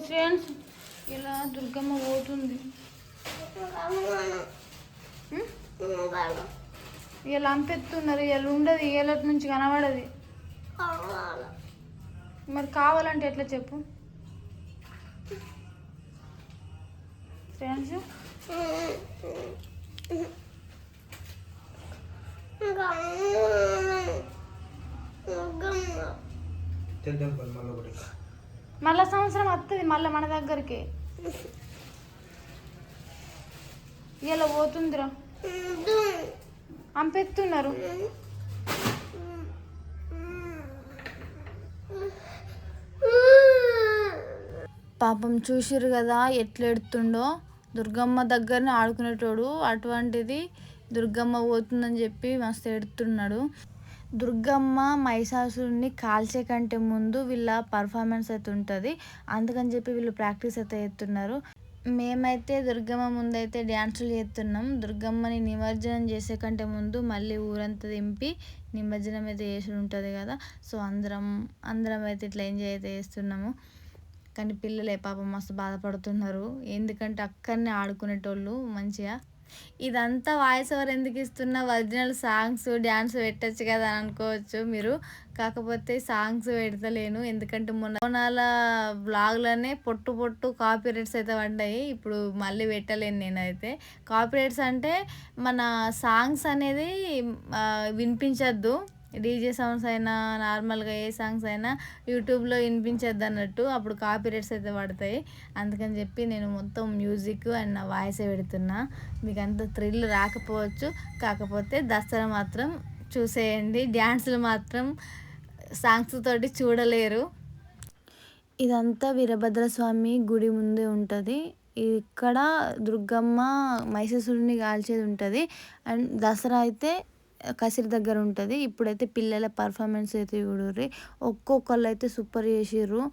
Friends ఇలా దుర్గమ్మ పోతుంది. ఇలా అంపెత్తున్నారు. ఇలా ఉండదు, ఏళ్ళటి నుంచి కనబడది. మరి కావాలంటే ఎట్లా చెప్పు ఫ్రెండ్స్. మళ్ళా సంవత్సరం వస్తుంది మళ్ళీ మన దగ్గరికి. ఇలా పోతుందిరా, అంపెత్తున్నారు. పాపం చూసిరు కదా ఎట్లా ఎడుతుండో. దుర్గమ్మ దగ్గరనే ఆడుకునేటోడు, అటువంటిది దుర్గమ్మ పోతుందని చెప్పి మస్తు ఎడుతున్నాడు. దుర్గమ్మ మహిషాసురుడిని కాల్చే కంటే ముందు వీళ్ళ పర్ఫార్మెన్స్ అయితే ఉంటుంది, అందుకని చెప్పి వీళ్ళు ప్రాక్టీస్ అయితే చేస్తున్నారు. మేమైతే దుర్గమ్మ ముందైతే డ్యాన్సులు చేస్తున్నాం. దుర్గమ్మని నిమజ్జనం చేసే కంటే ముందు మళ్ళీ ఊరంతా దింపి నిమజ్జనం అయితే చేసి ఉంటుంది కదా. సో అందరం అయితే ఇట్లా ఎంజాయ్ అయితే చేస్తున్నాము. కానీ పిల్లలే పాపం మస్తు బాధపడుతున్నారు, ఎందుకంటే అక్కడనే ఆడుకునేటోళ్ళు మంచిగా. ఇదంతా వాయిస్ ఓవర్ ఎందుకు ఇస్తున్నా, ఒరిజినల్ సాంగ్స్ డ్యాన్స్ పెట్టచ్చు కదా అని అనుకోవచ్చు మీరు. కాకపోతే సాంగ్స్ పెడతలేను, ఎందుకంటే మొన్న బ్లాగ్లోనే పొట్టు కాపీరైట్స్ అయితే పడ్డాయి. ఇప్పుడు మళ్ళీ పెట్టలేను నేనైతే. కాపీరైట్స్ అంటే మన సాంగ్స్ అనేది వినిపించద్దు, డీజే సాంగ్స్ అయినా నార్మల్గా ఏ సాంగ్స్ అయినా యూట్యూబ్లో వినిపించద్దు అన్నట్టు, అప్పుడు కాపీరైట్స్ అయితే పడతాయి. అందుకని చెప్పి నేను మొత్తం మ్యూజిక్ అండ్ నా వాయిసే పెడుతున్నా. మీకు అంత థ్రిల్ రాకపోవచ్చు, కాకపోతే దసరా మాత్రం చూసేయండి, డ్యాన్సులు మాత్రం సాంగ్స్ తోటి చూడలేరు. ఇదంతా వీరభద్రస్వామి గుడి ముందే ఉంటుంది. ఇక్కడ దుర్గమ్మ మహిషాసురుడిని కాల్చేది ఉంటుంది, అండ్ దసరా అయితే కసిరి దగ్గర ఉంటుంది. ఇప్పుడైతే పిల్లల పర్ఫార్మెన్స్ అయితే చూడుర్రి, ఒక్కొక్కళ్ళు అయితే సూపర్ చేసిర్రు.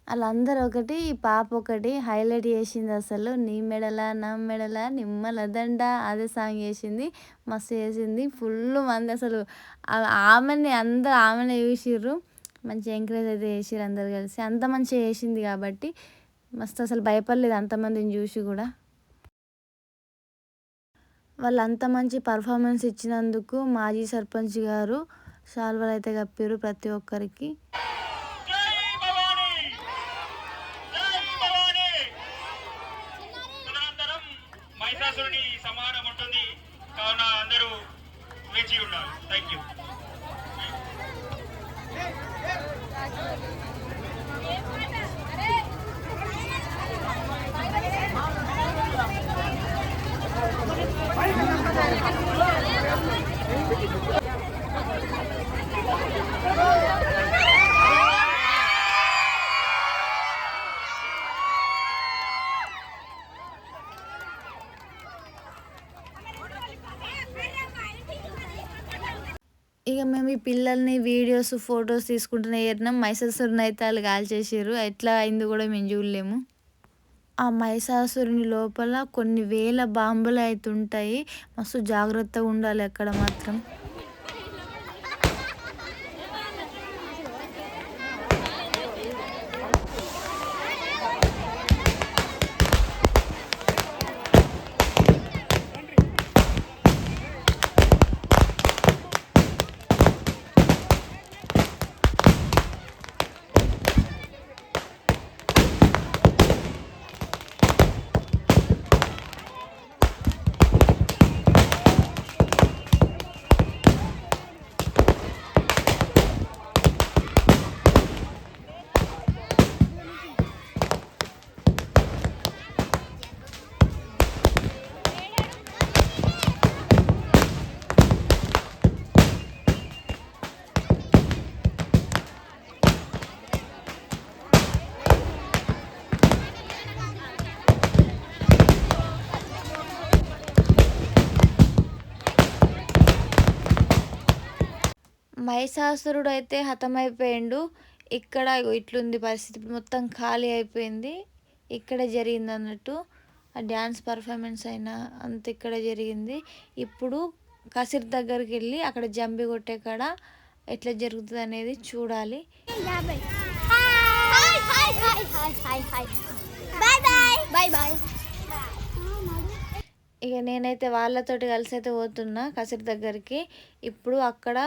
వాళ్ళందరూ ఒకటి, పాప ఒకటి హైలైట్ చేసింది అసలు. నీ మెడల నా మెడల నిమ్మల దండ అదే సాంగ్ చేసింది, మస్తు చేసింది. ఫుల్ మంది అసలు అందరూ ఆమెనే చూసిర్రు, మంచి ఎంకరేజ్ అయితే చేసిర్రు అందరు కలిసి. అంత మంచిగా చేసింది కాబట్టి మస్తు అసలు భయపడలేదు అంతమందిని చూసి కూడా. వాళ్ళు అంత మంచి పర్ఫార్మెన్స్ ఇచ్చినందుకు మాజీ సర్పంచ్ గారు శాల్వాలు అయితే కప్పారు ప్రతి ఒక్కరికి. సమానం ఉంటుంది కావున అందరూ వేచి ఉన్నారు. Thank you. ఇక మేము ఈ పిల్లల్ని వీడియోస్ ఫొటోస్ తీసుకుంటూనే ఏరినాం. మహిషాసురుడిని అయితే వాళ్ళు కాల్చేసారు, ఎట్లా అయింది కూడా మేము చూడలేము. ఆ మహిషాసురుని లోపల కొన్ని వేల బాంబులు అయితే ఉంటాయి. మస్తు జాగ్రత్తగా ఉండాలి అక్కడ మాత్రం. మహిషాసురుడు అయితే హతమైపోయిండు. ఇక్కడ ఇట్లుంది పరిస్థితి, మొత్తం ఖాళీ అయిపోయింది. ఇక్కడ జరిగింది అన్నట్టు ఆ డ్యాన్స్ పర్ఫార్మెన్స్ అయినా అంత ఇక్కడ జరిగింది. ఇప్పుడు కసిర్ దగ్గరికి వెళ్ళి అక్కడ జంబి కొట్టే కాడ ఎట్లా జరుగుతుంది అనేది చూడాలి. ఇక నేనైతే వాళ్ళతోటి కలిసి అయితే పోతున్నా కసిర్ దగ్గరికి. ఇప్పుడు అక్కడ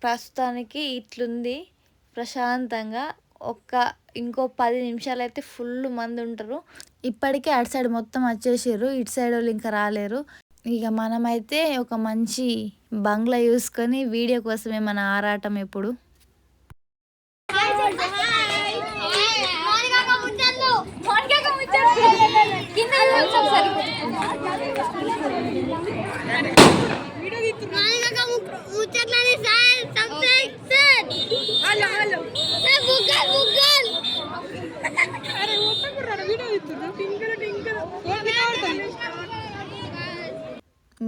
ప్రస్తుతానికి ఇట్లుంది ప్రశాంతంగా. ఇంకో 10 నిమిషాలు అయితే ఫుల్ మంది ఉంటారు. ఇప్పటికే అటు సైడ్ మొత్తం వచ్చేసారు, ఇటు సైడ్ వాళ్ళు ఇంకా రాలేరు. ఇక మనమైతే ఒక మంచి బంగ్లా చూసుకొని వీడియో కోసమే మన ఆరాటం ఎప్పుడు.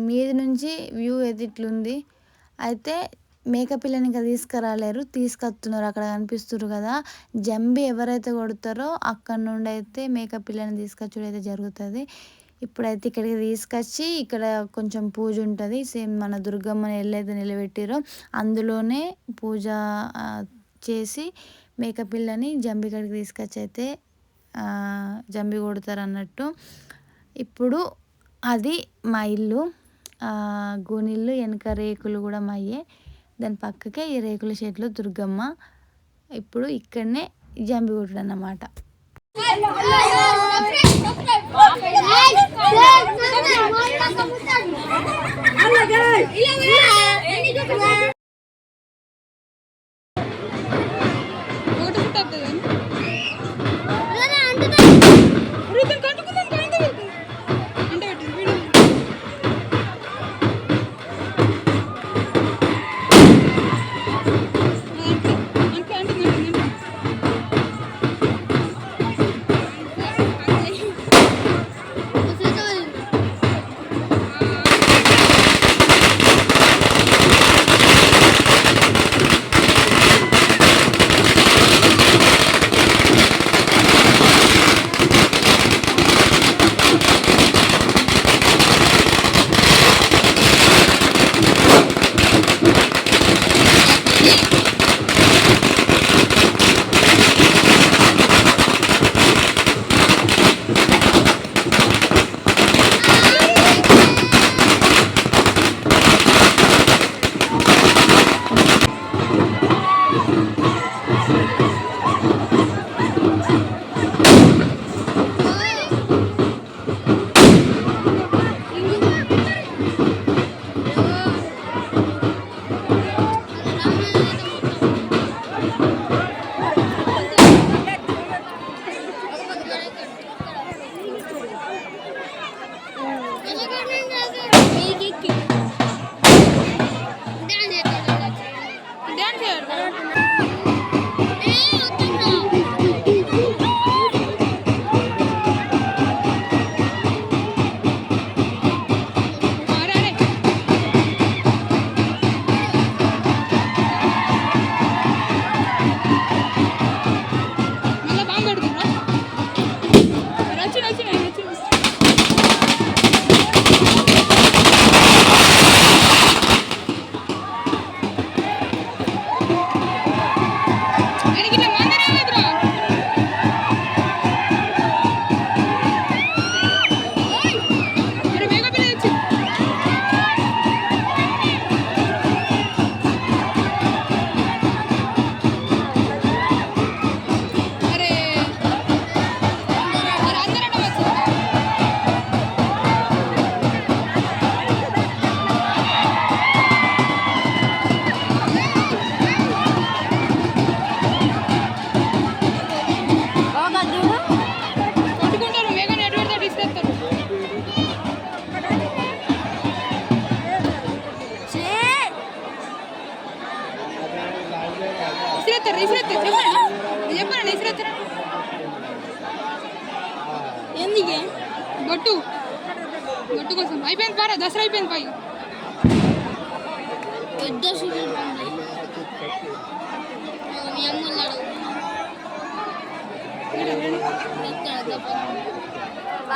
మీది నుంచి వ్యూ అయితే ఇట్లుంది. అయితే మేకపిల్లని ఇంకా తీసుకురాలేరు, తీసుకొస్తున్నారు. అక్కడ కనిపిస్తున్నారు కదా జంబి ఎవరైతే కొడతారో అక్కడ నుండి అయితే మేకపిల్లని తీసుకొచ్చుడు అయితే జరుగుతుంది. ఇప్పుడైతే ఇక్కడికి తీసుకొచ్చి ఇక్కడ కొంచెం పూజ ఉంటుంది. సేమ్ మన దుర్గమ్మని ఎల్లైతే నిలబెట్టిరో అందులోనే పూజ చేసి మేకపిల్లని జంబి కాడికి తీసుకొచ్చి అయితే జంబి కొడతారు అన్నట్టు. ఇప్పుడు అది మా ఇల్లు, గోనిల్లు, వెనక రేకులు కూడా మా అయ్యే, దాని పక్కకే ఈ రేకుల షెడ్లో దుర్గమ్మ. ఇప్పుడు ఇక్కడనే జంబి కొట్టుడు అన్నమాట. ఎందుకే బొట్టు బొట్టు కోసం అయిపోయింది పారా దసరా అయిపోయింది పై పెద్ద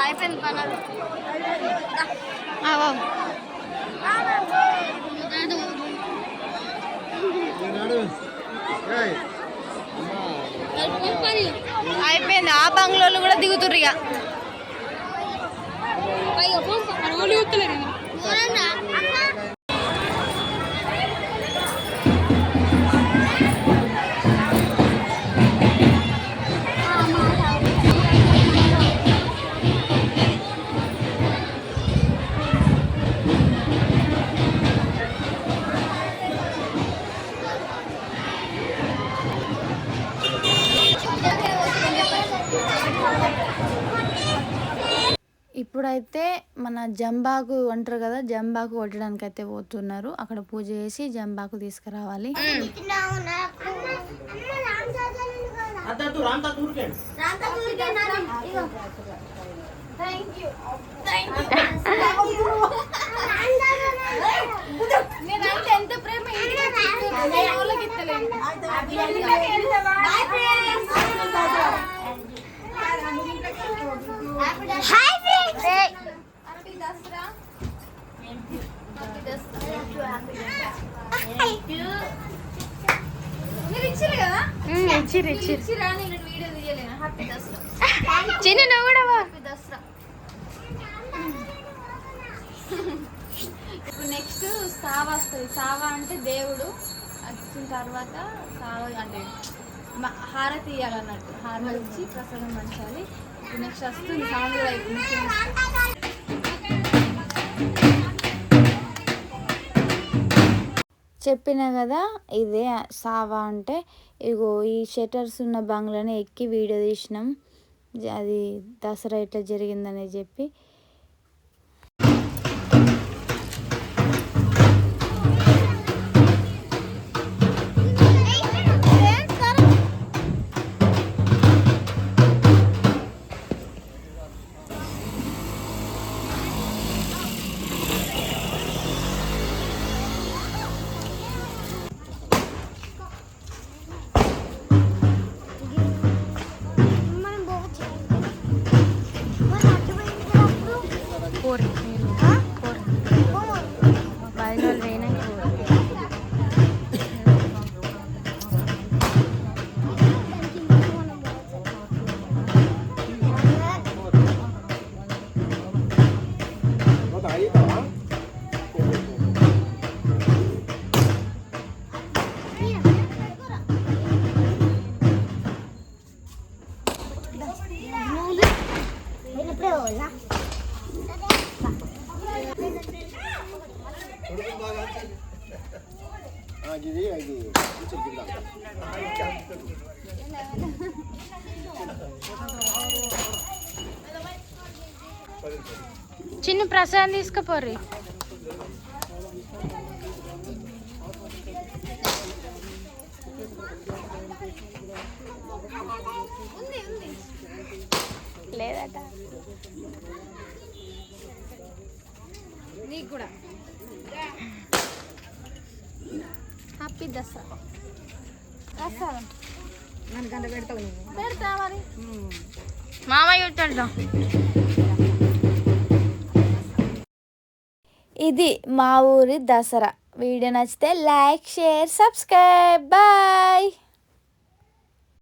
అయిపోయింది పనాలు అయిపోయింది. ఆ బంగ్లాలో కూడా దిగుతుర్రు ఇక. ఇప్పుడైతే మన జంబాకు అంటారు కదా, జంబాకు కొట్టడానికి అయితే పోతున్నారు. అక్కడ పూజ చేసి జంబాకు తీసుకురావాలి. ఎంత ప్రేమ చిన్న నువ్వు కూడా ఇప్పుడు నెక్స్ట్ సావ వస్తుంది. సావ అంటే దేవుడు వచ్చిన తర్వాత సావ అంటే హారతి ఇవ్వాలన్నట్టు. హారతి ఇచ్చి ప్రసాదం పంచాలి. ఇప్పుడు నెక్స్ట్ వస్తుంది సాంగ్ కూడా అయిపోయింది. చెప్పిన కదా ఇదే సావా అంటే. ఇగో ఈ షటర్స్ ఉన్న బంగ్లాని ఎక్కి వీడియో తీసినాం. అది దసరా ఎట్లా జరిగిందని చెప్పి. చిన్న ప్రసాదం తీసుకుపోర్రి. లేదట నీకు కూడా. హ్యాపీ దసరా. ప్రసాదం మనకంట పెడతావు, పెడతా మరి మామయ్య ఉంటాడు. ఇది మా ఊరి దసరా. వీడియో నచ్చితే లైక్, షేర్, సబ్స్క్రైబ్. బాయ్.